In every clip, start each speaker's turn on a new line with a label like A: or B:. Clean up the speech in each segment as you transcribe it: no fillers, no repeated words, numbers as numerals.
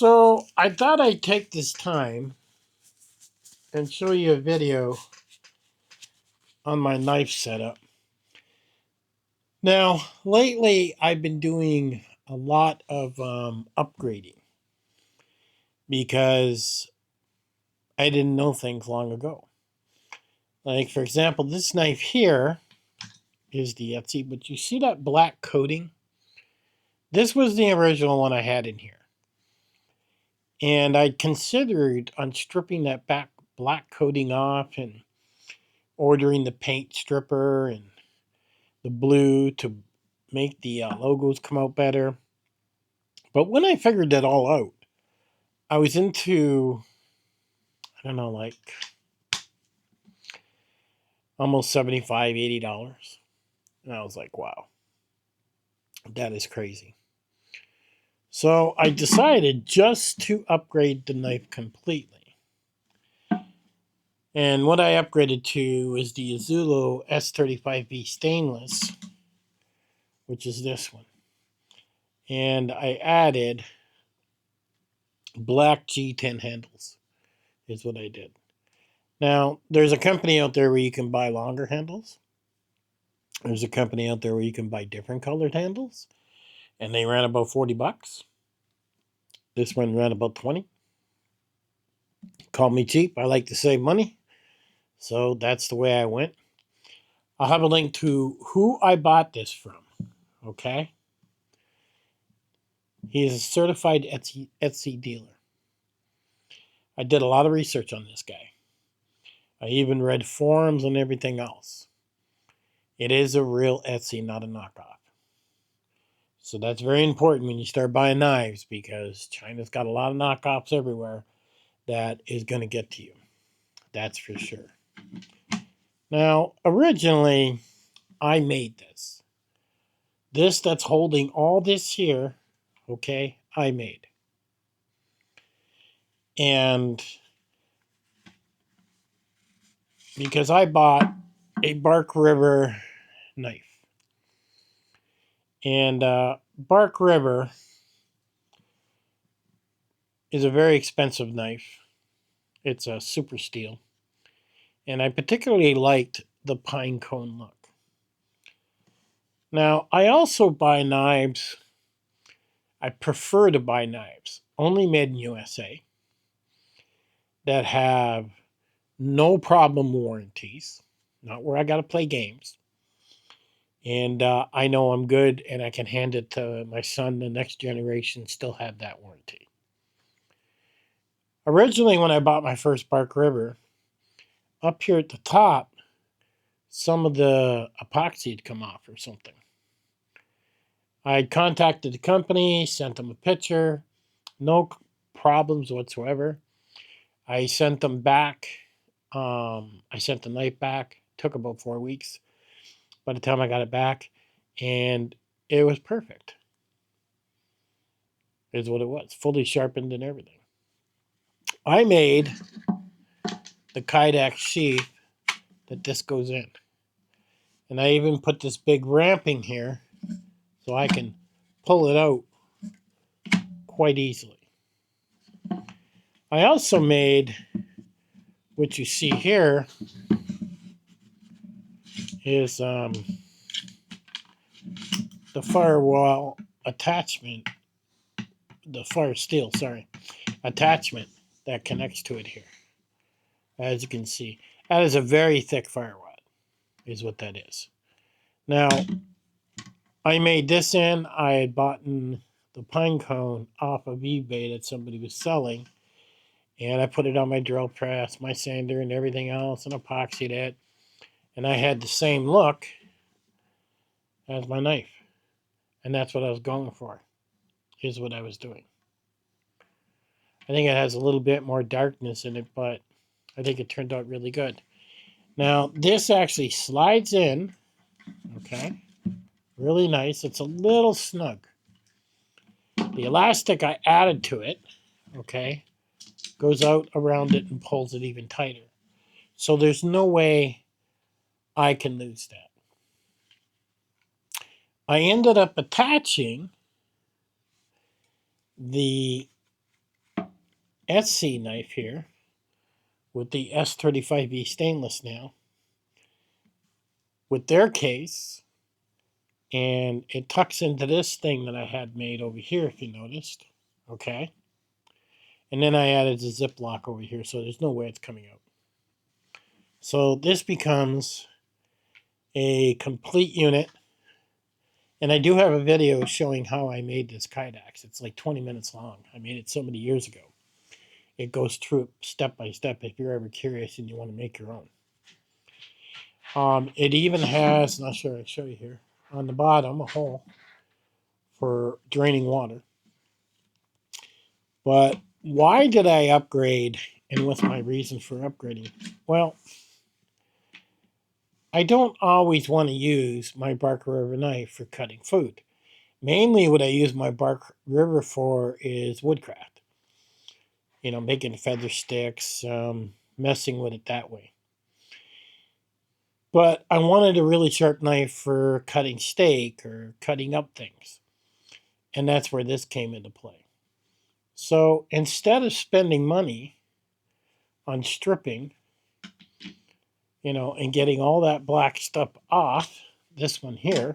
A: So I thought I'd take this time and show you a video on my knife setup. Now, lately I've been doing a lot of upgrading because I didn't know things long ago. Like, for example, this knife here is the ESEE, but you see that black coating? This was the original one I had in here. And I considered on stripping that black coating off and ordering the paint stripper and the blue to make the logos come out better. But when I figured that all out, I was into, I don't know, like almost $75, $80. And I was like, wow, that is crazy. So I decided just to upgrade the knife completely. And what I upgraded to is the Izula S35V Stainless, which is this one. And I added black G10 handles, is what I did. Now, there's a company out there where you can buy longer handles. There's a company out there where you can buy different colored handles. And they ran about 40 bucks. This one ran about 20. Call me cheap. I like to save money. So that's the way I went. I'll have a link to who I bought this from. Okay? He is a certified ESEE dealer. I did a lot of research on this guy. I even read forums and everything else. It is a real ESEE, not a knockoff. So that's very important when you start buying knives, because China's got a lot of knockoffs everywhere that is going to get to you. That's for sure. Now, originally, I made this. This that's holding all this here, okay, I made. And because I bought a Bark River knife. And Bark River is a very expensive knife. It's a super steel. And I particularly liked the pine cone look. Now, I also buy knives. I prefer to buy knives only made in USA that have no problem warranties, not where I got to play games. And I know I'm good and I can hand it to my son, the next generation, still have that warranty. Originally, when I bought my first Bark River, up here at the top, some of the epoxy had come off or something. I had contacted the company, sent them a picture, no problems whatsoever. I sent them back. I sent the knife back. Took about 4 weeks by the time I got it back, and it was perfect. Is what it was, fully sharpened and everything. I made the Kydex Sheath that this goes in. And I even put this big ramping here so I can pull it out quite easily. I also made, what you see here, is the firewall attachment, the fire steel, attachment that connects to it here. As you can see, that is a very thick firewall, is what that is. Now, I made this in. I had bought the pine cone off of eBay that somebody was selling, and I put it on my drill press, my sander, and everything else, and epoxied it. And I had the same look as my knife. And that's what I was going for, is what I was doing. I think it has a little bit more darkness in it, but I think it turned out really good. Now, this actually slides in, okay? Really nice. It's a little snug. The elastic I added to it, okay, goes out around it and pulls it even tighter. So there's no way I can lose that. I ended up attaching the ESEE knife here with the S35V stainless now with their case, and it tucks into this thing that I had made over here, if you noticed. Okay. And then I added the Ziploc over here, so there's no way it's coming out. So this becomes a complete unit. And I do have a video showing how I made this Kydex. It's like 20 minutes long. I made it so many years ago. It goes through it step by step if you're ever curious and you want to make your own. It even has, not sure I show you here, on the bottom, a hole for draining water. But why did I upgrade, and what's my reason for upgrading? Well, I don't always want to use my Bark River knife for cutting food. Mainly what I use my Bark River for is woodcraft. You know, making feather sticks, messing with it that way. But I wanted a really sharp knife for cutting steak or cutting up things. And that's where this came into play. So instead of spending money on stripping, you know, and getting all that black stuff off, this one here,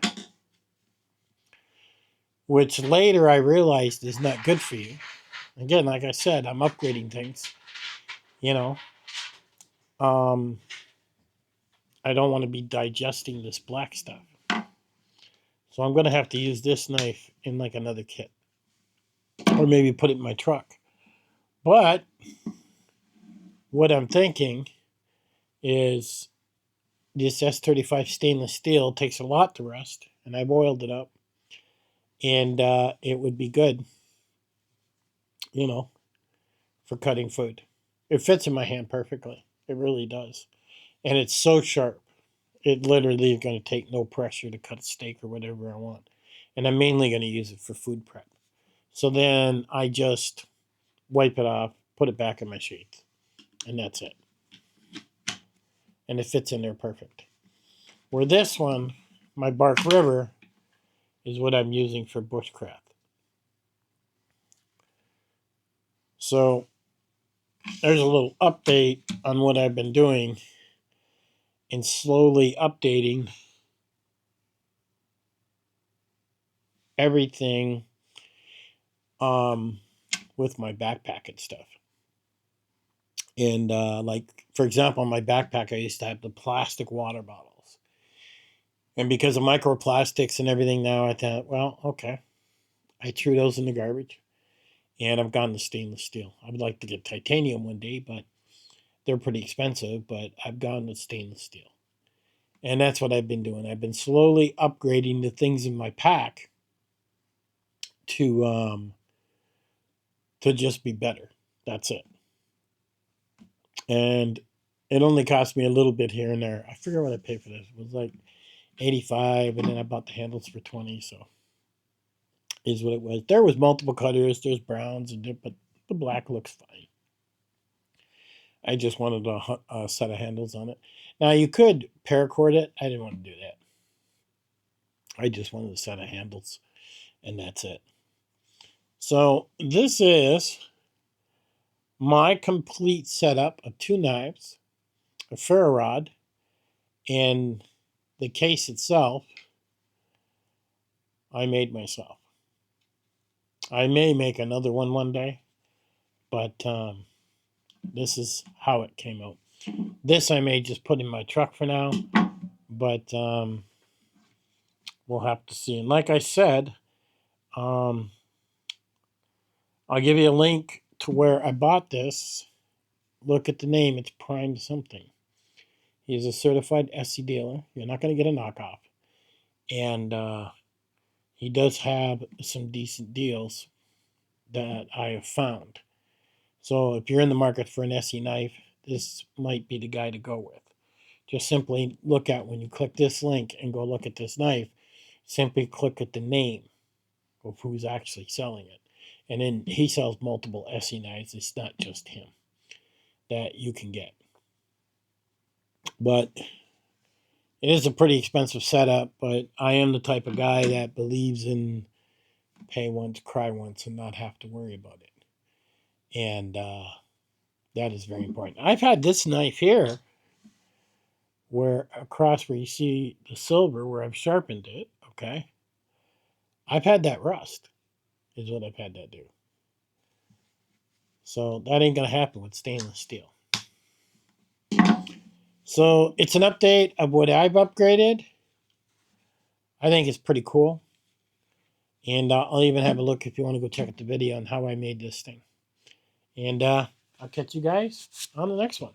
A: which later I realized is not good for you. Again, like I said, I'm upgrading things, you know. I don't want to be digesting this black stuff. So I'm going to have to use this knife in like another kit. Or maybe put it in my truck. But what I'm thinking is this S35 stainless steel takes a lot to rust. And I boiled it up. And it would be good, you know, for cutting food. It fits in my hand perfectly. It really does. And it's so sharp. It literally is going to take no pressure to cut a steak or whatever I want. And I'm mainly going to use it for food prep. So then I just wipe it off, put it back in my sheath, and that's it. And it fits in there perfect. Where this one, my Bark River, is what I'm using for bushcraft. So there's a little update on what I've been doing and slowly updating everything with my backpack and stuff. And like, for example, my backpack, I used to have the plastic water bottles. And because of microplastics and everything now, I thought, well, okay. I threw those in the garbage. And I've gone to stainless steel. I would like to get titanium one day, but they're pretty expensive. But I've gone with stainless steel. And that's what I've been doing. I've been slowly upgrading the things in my pack to just be better. That's it. And it only cost me a little bit here and there. I forget what I paid for this. It was like 85, and then I bought the handles for 20, so is what it was. There was multiple colors. There's browns, but the black looks fine. I just wanted a set of handles on it. Now, you could paracord it. I didn't want to do that. I just wanted a set of handles, and that's it. So this is my complete setup of 2 knives, a ferro rod, and the case itself I made myself. I may make another one day, but this is how it came out. This I may just put in my truck for now, but we'll have to see. And like I said, I'll give you a link to where I bought this. Look at the name. It's Prime something. He's a certified ESEE dealer. You're not going to get a knockoff. And he does have some decent deals that I have found. So if you're in the market for an ESEE knife, this might be the guy to go with. Just simply look at, when you click this link and go look at this knife, simply click at the name of who's actually selling it. And then he sells multiple ESEE knives. It's not just him that you can get. But it is a pretty expensive setup, but I am the type of guy that believes in pay once, cry once, and not have to worry about it. And that is very important. I've had this knife here, where across where you see the silver, where I've sharpened it, okay? I've had that rust, is what I've had that do. So that ain't going to happen with stainless steel. So it's an update of what I've upgraded. I think it's pretty cool. And I'll even have a look if you want to go check out the video on how I made this thing. And I'll catch you guys on the next one.